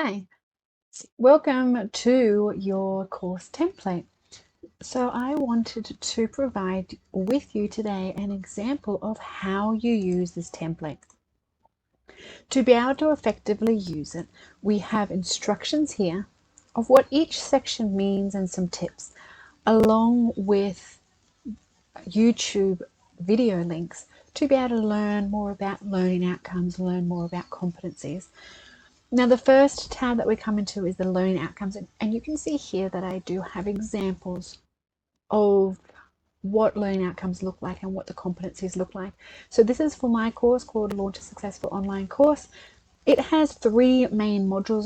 Hi, welcome to your course template. So I wanted to provide with you today an example of how you use this template. To be able to effectively use it, we have instructions here of what each section means and some tips, along with YouTube video links to be able to learn more about learning outcomes, learn more about competencies. Now, the first tab that we come into is the learning outcomes, and you can see here that I do have examples of what learning outcomes look like and what the competencies look like. So this is for my course called Launch a Successful Online Course. It has three main modules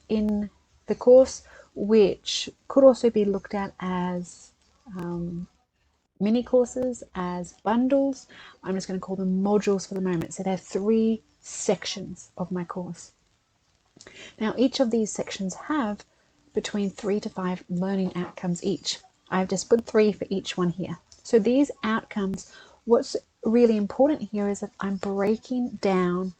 in the course, which could also be looked at as mini courses, as bundles. I'm just going to call them modules for the moment. So there are three sections of my course. Now, each of these sections have between 3 to 5 learning outcomes each. I've just put 3 for each one here. So these outcomes, what's really important here is that I'm breaking down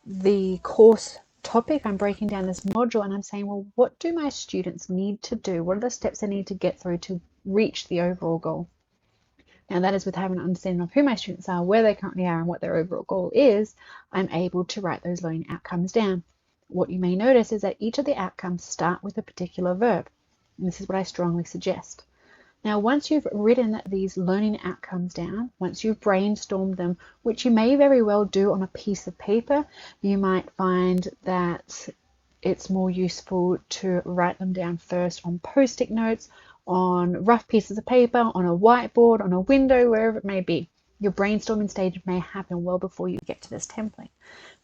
the course topic, I'm breaking down this module, and I'm saying, well, what do my students need to do? What are the steps they need to get through to reach the overall goal? Now, that is with having an understanding of who my students are, where they currently are, and what their overall goal is, I'm able to write those learning outcomes down. What you may notice is that each of the outcomes start with a particular verb. And this is what I strongly suggest. Now, once you've written these learning outcomes down, once you've brainstormed them, which you may very well do on a piece of paper, you might find that it's more useful to write them down first on post-it notes, on rough pieces of paper, on a whiteboard, on a window, wherever it may be. Your brainstorming stage may happen well before you get to this template.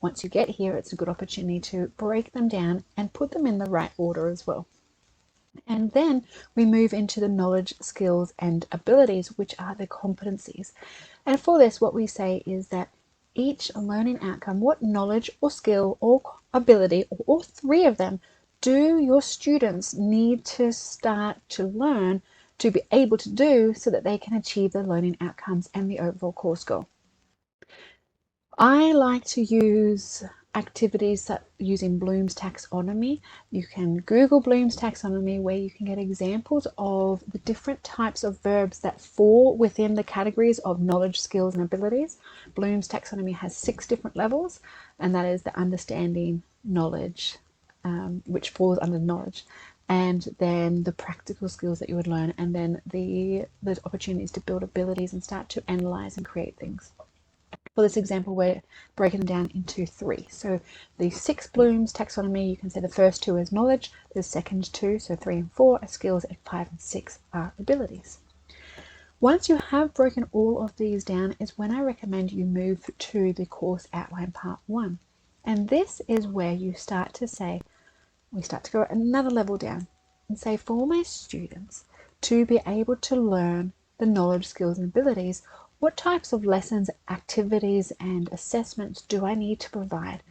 Once you get here, it's a good opportunity to break them down and put them in the right order as well. And then we move into the knowledge, skills, and abilities, which are the competencies. And for this, what we say is that each learning outcome, what knowledge or skill or ability, or all three of them, do your students need to start to learn to be able to do so that they can achieve the learning outcomes and the overall course goal? I like to use activities that using Bloom's taxonomy. You can Google Bloom's taxonomy, where you can get examples of the different types of verbs that fall within the categories of knowledge, skills, and abilities. Bloom's taxonomy has 6 different levels, and that is the understanding, knowledge, which falls under knowledge, and then the practical skills that you would learn, and then the opportunities to build abilities and start to analyze and create things. For this example, we're breaking them down into 3. So the 6 Bloom's taxonomy, you can say the first 2 is knowledge, the second 2, so 3 and 4 are skills, and 5 and 6 are abilities. Once you have broken all of these down is when I recommend you move to the course outline part 1. And this is where you start to say, we start to go another level down and say, for my students to be able to learn the knowledge, skills, and abilities, what types of lessons, activities, and assessments do I need to provide?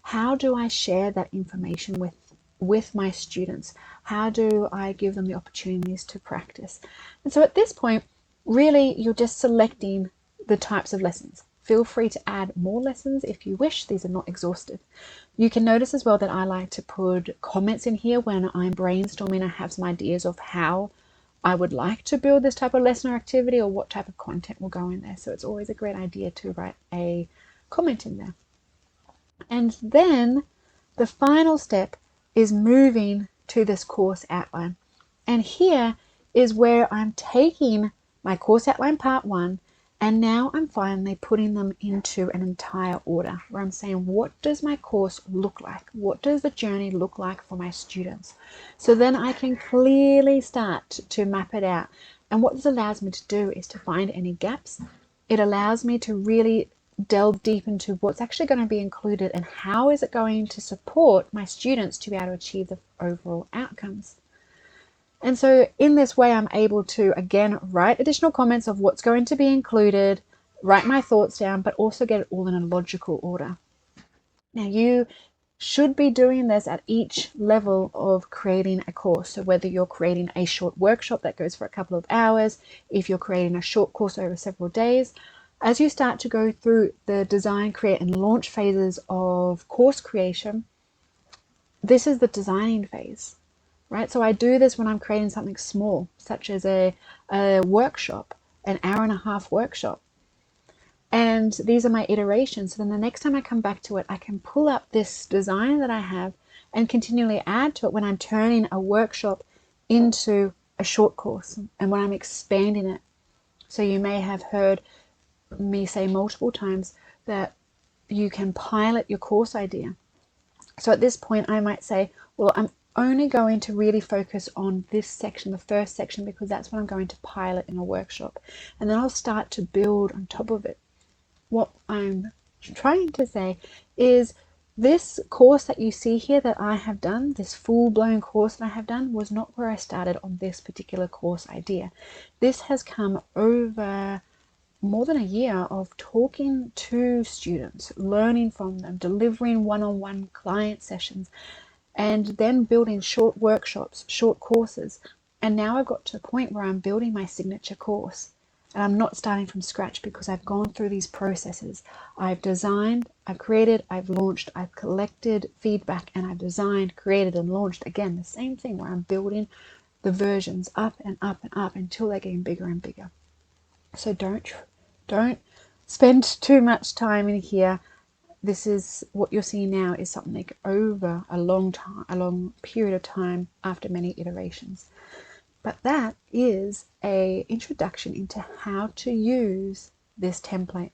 How do I share that information with my students? How do I give them the opportunities to practice? And so at this point, really, you're just selecting the types of lessons. Feel free to add more lessons if you wish. These are not exhaustive. You can notice as well that I like to put comments in here when I'm brainstorming. I have some ideas of how I would like to build this type of lesson or activity, or what type of content will go in there. So it's always a great idea to write a comment in there. And then the final step is moving to this course outline. And here is where I'm taking my course outline part 1, and now I'm finally putting them into an entire order, where I'm saying, what does my course look like? What does the journey look like for my students? So then I can clearly start to map it out. And what this allows me to do is to find any gaps. It allows me to really delve deep into what's actually going to be included and how is it going to support my students to be able to achieve the overall outcomes. And so in this way, I'm able to, again, write additional comments of what's going to be included, write my thoughts down, but also get it all in a logical order. Now, you should be doing this at each level of creating a course. So whether you're creating a short workshop that goes for a couple of hours, if you're creating a short course over several days, as you start to go through the design, create, and launch phases of course creation, this is the designing phase, right? So I do this when I'm creating something small, such as a workshop, an hour and a half workshop. And these are my iterations. So then the next time I come back to it, I can pull up this design that I have and continually add to it when I'm turning a workshop into a short course and when I'm expanding it. So you may have heard me say multiple times that you can pilot your course idea. So at this point, I might say, well, I'm only going to really focus on this section, the first section, because that's what I'm going to pilot in a workshop. And then I'll start to build on top of it. What I'm trying to say is this course that you see here that I have done, this full-blown course that I have done, was not where I started on this particular course idea. This has come over more than a year of talking to students, learning from them, delivering one-on-one client sessions, and then building short workshops, short courses. And now I've got to the point where I'm building my signature course. And I'm not starting from scratch because I've gone through these processes. I've designed, I've created, I've launched, I've collected feedback, and I've designed, created, and launched. Again, the same thing where I'm building the versions up and up and up until they're getting bigger and bigger. So don't spend too much time in here. This is what you're seeing now is something over a long time, a long period of time after many iterations. But that is an introduction into how to use this template.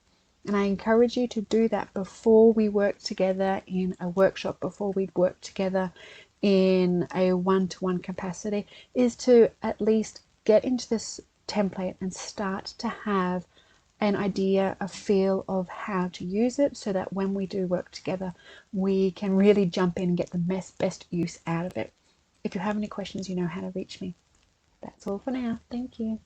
And I encourage you to do that before we work together in a workshop, before we work together in a one-to-one capacity, is to at least get into this template and start to have an idea, a feel of how to use it so that when we do work together, we can really jump in and get the best use out of it. If you have any questions, you know how to reach me. That's all for now. Thank you.